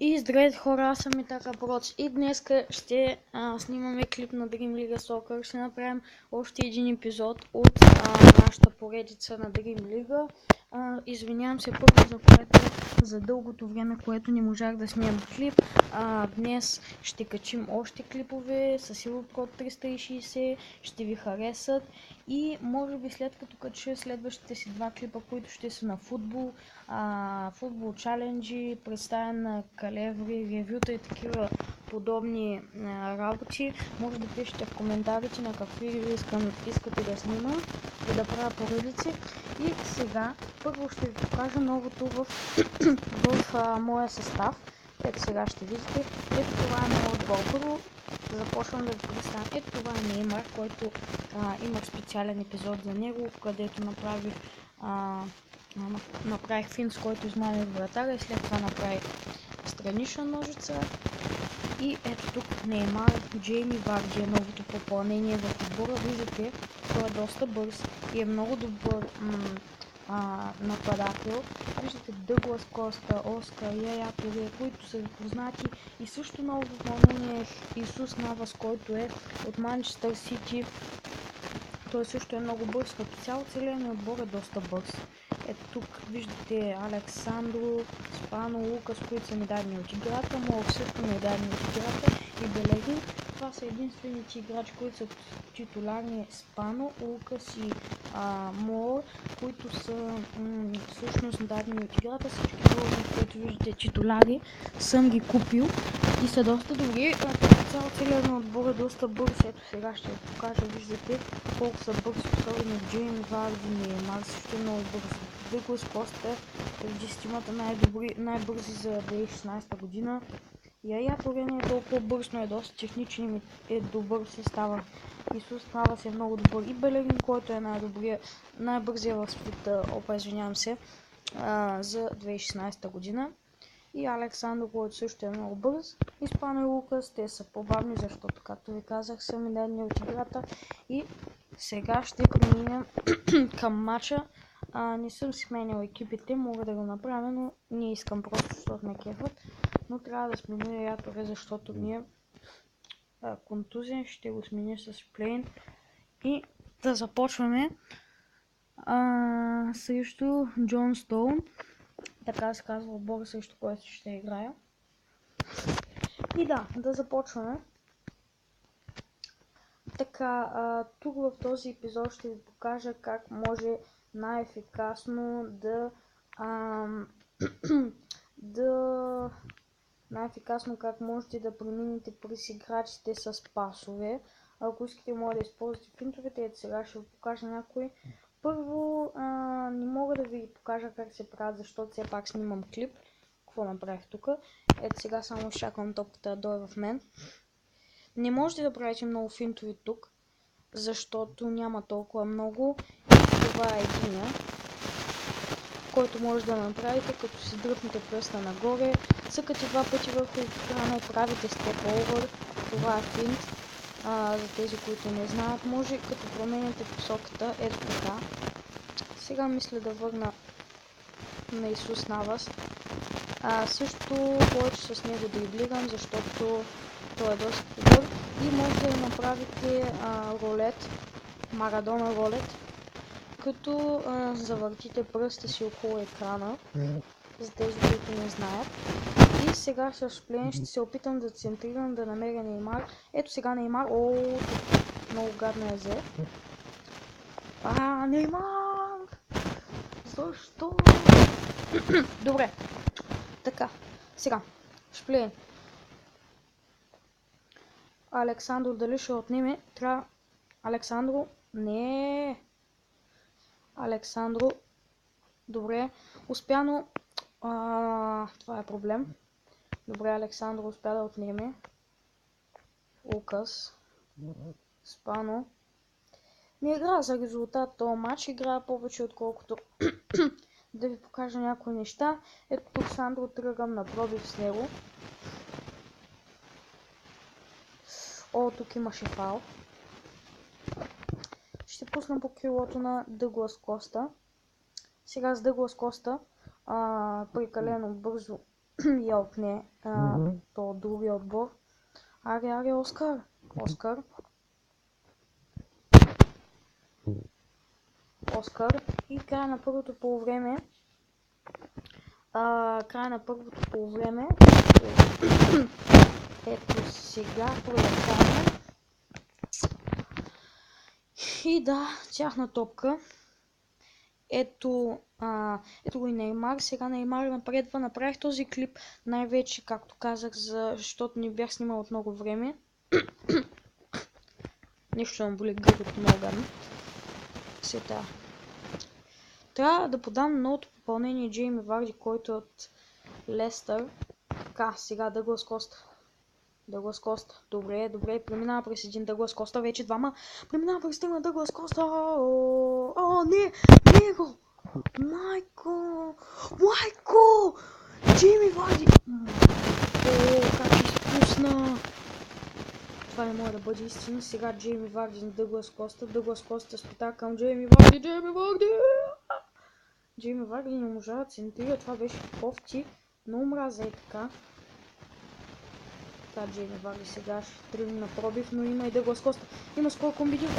И здравейте хора, аз съм Итака Проц и днес ще снимаме клип на Dream League Soccer. Ще направим още един епизод от нашата поредица на Dream League. Извинявам се първо за дългото време, което не можах да снимам клип. Днес ще качим още клипове с Silvercode 360, ще ви харесат и може би след като кача следващите си два клипа, които ще са на футбол, футбол чаленджи, представяне на калеври, ревюта и такива подобни работи, може да пишете в коментарите на какви ревю искате да снимам и да правя поредици. И сега първо ще ви покажа новото в моя състав. Ето сега ще видите. Ето това е моят отбор. Първо започвам да ви представя. Ето това е Неймар, който имах специален епизод за него, където направих финт, с който измамих вратаря и след това направих странична ножица. И ето тук Неймар, Джейми Варди е новото попълнение в отбора. Виждате, той е доста бърз и е много добър нападател. Виждате Дъглас Коста, Оскар, Яя Туре, които са познати, и също ново попълнение е Исус Навас, който е от Манчестър Сити. Той също е много бърз. Като цяло целият ми отбор е доста бърз. Ето тук виждате Александро, Спано, Лукас, които са ми дадени от играта, Мор също ми е дадени от играта и Белегин. Това са единствените играчи, които са титулярни: Спано, Лукас и Мор, които са всъщност дадени от играта. Всички други, които виждате титуляри, съм ги купил и са доста добри. Като цяло целият ми отбор е доста бърз. Ето сега ще ви покажа, виждате колко са бързи, особено Джейми Варди, Неймар също е много бърз. Дъглас Коста е в 10-мата най-бързи за 2016 година. Яя Туре не е толкова бърз, но е доста техничен и е добър в състава. Исус Навас е много добър. И Белегин, който е най-бързия в света, извинявам се, за 2016 година. И Александър, който също е много бърз. И Спано и Лукас, те са по-бавни, защото, както ви казах, са ми дадени от играта. И сега ще преминем към матча. Не съм сменял екипите, мога да го направя, но не искам просто, защото ме кефът. Но трябва да сменя Яя Туре, защото ми е контузен. Ще го сменя с плейн. И да започваме срещу Джон Стоун. Така се казва отбора, срещу който ще играя. И да започваме. Така, тук в този епизод ще ви покажа как може най-ефикасно как можете да преминете през играчите с пасове. Ако искате, може да използвате финтовете. Ето сега ще ви покажа някои. Първо, не мога да ви покажа как се правят, защото все пак снимам клип. Какво направих тук? Ето сега само чакам топката да дойде в мен. Не можете да правите много финтови тук, защото няма толкова много. Това е единия, който може да направите, като си дръпнете пръста нагоре, цъкате два пъти върху екрана и правите степ овър. Това е финт. За тези, които не знаят, може като променяте посоката, ето така. Сега мисля да върна на Исус Навас. Също повече с него дриблирам, защото той е доста добър. И може да направите ролет, Марадона ролет, като завъртите пръста си около екрана, за тези, които не знаят. И сега с плейн ще се опитам да центрирам, да намеря Неймар. Ето сега Неймар. Много гадно е взе. Неймар! Защо? Добре. Така. Сега. Шплейн. Александро дали ще отнеме? Трябва. Александро. Не. Александро. Добре. Успяно. Това е проблем. Добре, Александро успя да отнеме. Лукас. Спано. Не игра за резултат този матч, игра повече отколкото да ви покажа някои неща. Ето тук Сандро тръгвам на пробив с него. Тук имаше фал. Ще пусна по крилото на Дъглас Коста. Сега с Дъглас Коста прекалено бързо Йок, не, то другия отбор. Аре, Оскар. Оскар. И края на първото полувреме. Ето сега продължаваме. И да, тяхна топка. Ето го и Неймар. Сега Неймар напредва. Направих този клип най-вече, както казах, защото не бях снимал от много време. Нещо ме боли гърлото много гадно. Сета. Трябва да подам новото попълнение Джейми Варди, който е от Лестър. Така, сега Дъглас Коста. Добре. Преминава през един Дъглас Коста. Вече двама. Преминава през един Дъглас Коста. Не е гол. Майко! Джейми Варди! Как ще се пусна! Това не може да бъде истина. Сега Джейми Варди на Дъглас Коста. Дъглас Коста спита към Джейми Варди. Джейми Варди не можа да центрира. Това беше кофти. Но мраза и така. Така, Джейми Варди сега ще тръгне на пробив, но има и Дъглас Коста. Има скоро комбинир.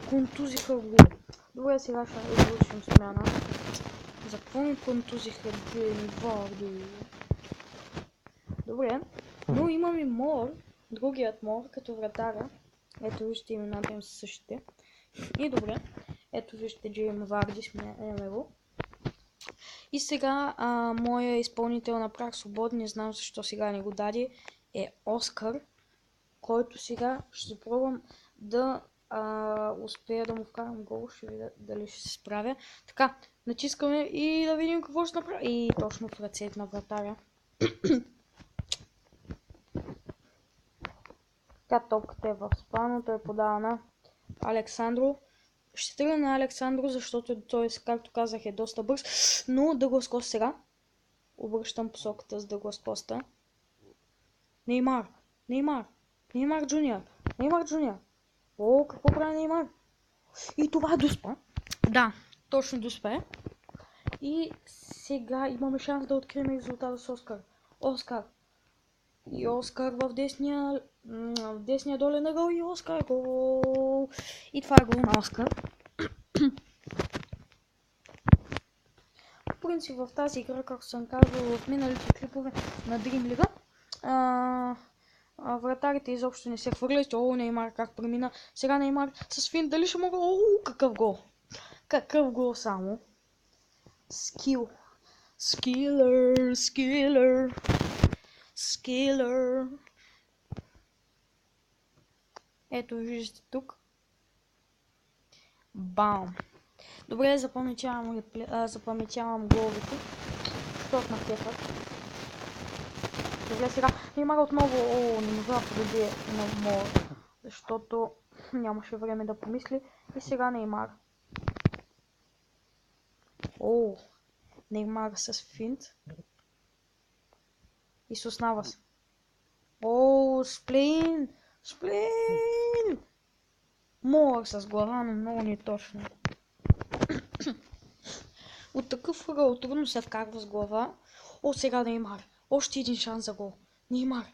Контузиха го. Добре, сега ще извършим смяна. За какво ми контузиха Джейми Варди? Добре, но имам и Мор, другият Мор, като вратаря. Ето вижте, имената им са същите. И добре, ето вижте Джейми Варди, сменяме го. И сега моя изпълнител на прах свободен, не знам защо сега не го даде, е Оскар, който сега ще пробвам да успея да му вкарам гол, ще видя дали ще се справя. Така, натискаме и да видим какво ще направя. И точно в ръцете на вратаря. Така, топката е в спано, той подава на Александро. Ще тръгна на Александро, защото той, както казах, е доста бърз. Но Дъглас Коста сега. Обръщам посоката с Дъглас Коста. Неймар Джуниор. Какво прави Неймар? И това Дуспа. Да, точно Дуспа е. И сега имаме шанс да открием резултата с Оскар. И Оскар в десния долен ъгъл и Оскар гол. И това е гол на Оскар. По принцип в тази игра, както съм казал в миналите клипове на Dream League, вратарите изобщо не се хвърлят. Неймар как премина. Сега Неймар с финт, дали ще мога? Какъв гол! Какъв гол само! Скилър. Ето виждате тук. Бам! Добре, запаметявам головите. Защото на кефът. Добре, сега Неймар отново не можа да подаде на Мор, защото нямаше време да помисли. И сега Неймар. Неймар с финт. Исус Навас. Сплин! Мор с глава, но много неточно. От такъв ъгъл трудно се вкарва с глава. Сега Неймар. Още един шанс за гол. Неймар!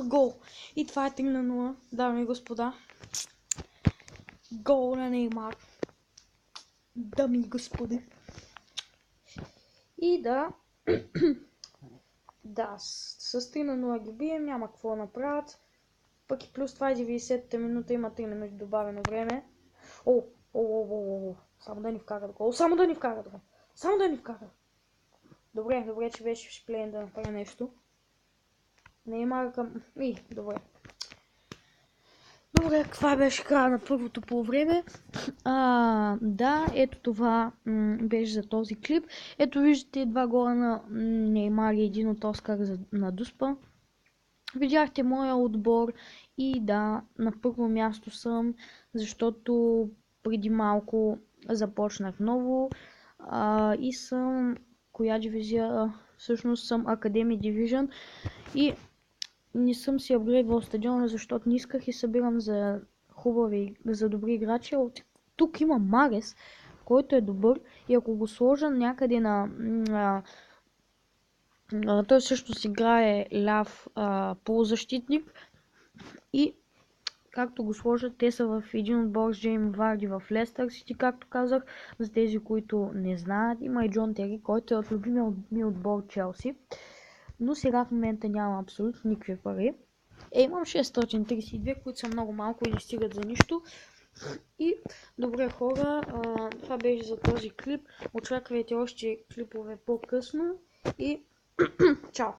Гол! И това е 3-0, дами и господа. Гол на Неймар. Дами и господи. И да, с 3-0 ги бием, няма какво да направят. Пък и плюс това е 90-та минута, има 3 минути добавено време. Само да ни вкарат гол. Само да ни вкарат. Добре, че беше шплен да направя нещо. Неймар към... Добре, каква беше края на първото полувреме? Да, ето това беше за този клип. Ето виждате 2 гола на Неймар и 1 от Оскар на Дуспа. Видяхте моя отбор и да, на първо място съм, защото преди малко започнах ново и съм... Коя дивизия? Всъщност съм Academy Division и не съм си апгрейдвал стадиона, защото не исках и събирам за добри играчи. Тук има Марес, който е добър и ако го сложа някъде той също си играе ляв полузащитник и както го сложат, те са в един отбор с Джейми Варди в Лестър Сити, както казах, за тези, които не знаят. Има и Джон Тери, който е от любимия ми отбор Челси, но сега в момента няма абсолютно никакви пари. Имам 632, които са много малко и не стигат за нищо. И добре хора, това беше за този клип. Очаквайте още клипове по-късно и чао!